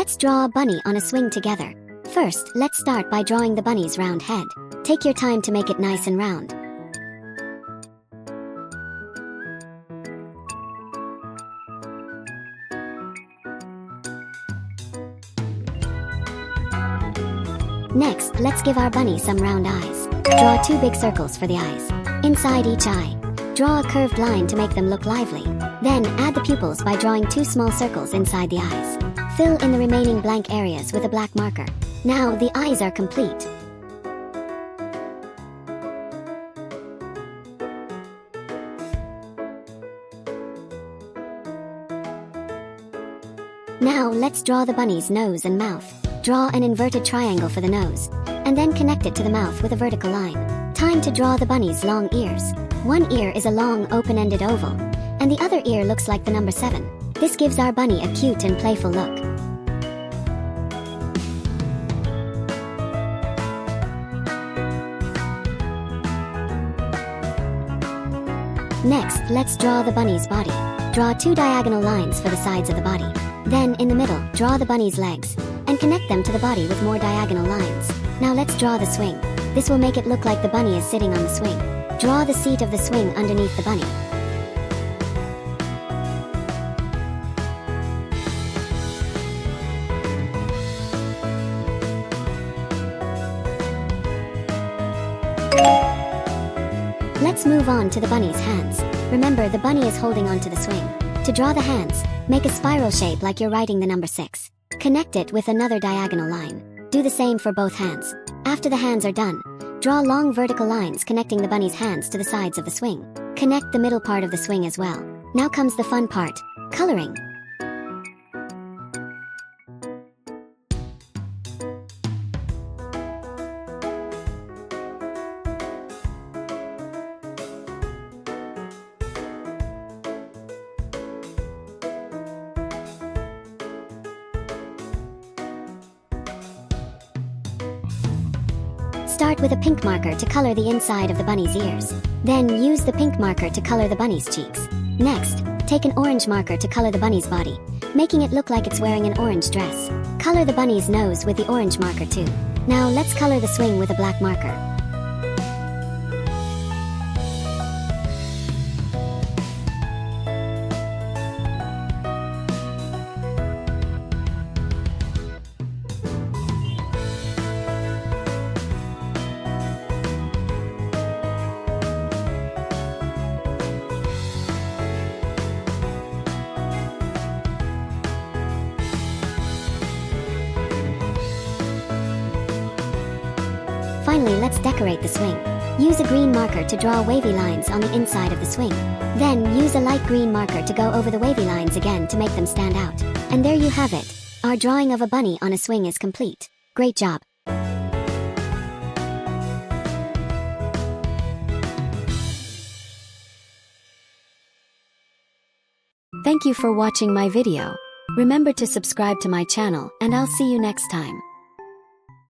Let's draw a bunny on a swing together. First, let's start by drawing the bunny's round head. Take your time to make it nice and round. Next, let's give our bunny some round eyes. Draw 2 big circles for the eyes. Inside each eye, draw a curved line to make them look lively. Then, add the pupils by drawing 2 small circles inside the eyes. Fill in the remaining blank areas with a black marker. Now, the eyes are complete. Now, let's draw the bunny's nose and mouth. Draw an inverted triangle for the nose, and then connect it to the mouth with a vertical line. Time to draw the bunny's long ears. One ear is a long, open-ended oval, and the other ear looks like the number 7. This gives our bunny a cute and playful look. Next, let's draw the bunny's body. Draw 2 diagonal lines for the sides of the body. Then, in the middle, draw the bunny's legs, and connect them to the body with more diagonal lines. Now let's draw the swing. This will make it look like the bunny is sitting on the swing. Draw the seat of the swing underneath the bunny. Let's move on to the bunny's hands. Remember, the bunny is holding onto the swing. To draw the hands, make a spiral shape like you're writing the number 6. Connect it with another diagonal line. Do the same for both hands. After the hands are done, draw long vertical lines connecting the bunny's hands to the sides of the swing. Connect the middle part of the swing as well. Now comes the fun part, coloring. Start with a pink marker to color the inside of the bunny's ears. Then use the pink marker to color the bunny's cheeks. Next, take an orange marker to color the bunny's body, making it look like it's wearing an orange dress. Color the bunny's nose with the orange marker too. Now let's color the swing with a black marker. Finally, let's decorate the swing. Use a green marker to draw wavy lines on the inside of the swing. Then, use a light green marker to go over the wavy lines again to make them stand out. And there you have it. Our drawing of a bunny on a swing is complete. Great job! Thank you for watching my video. Remember to subscribe to my channel, and I'll see you next time.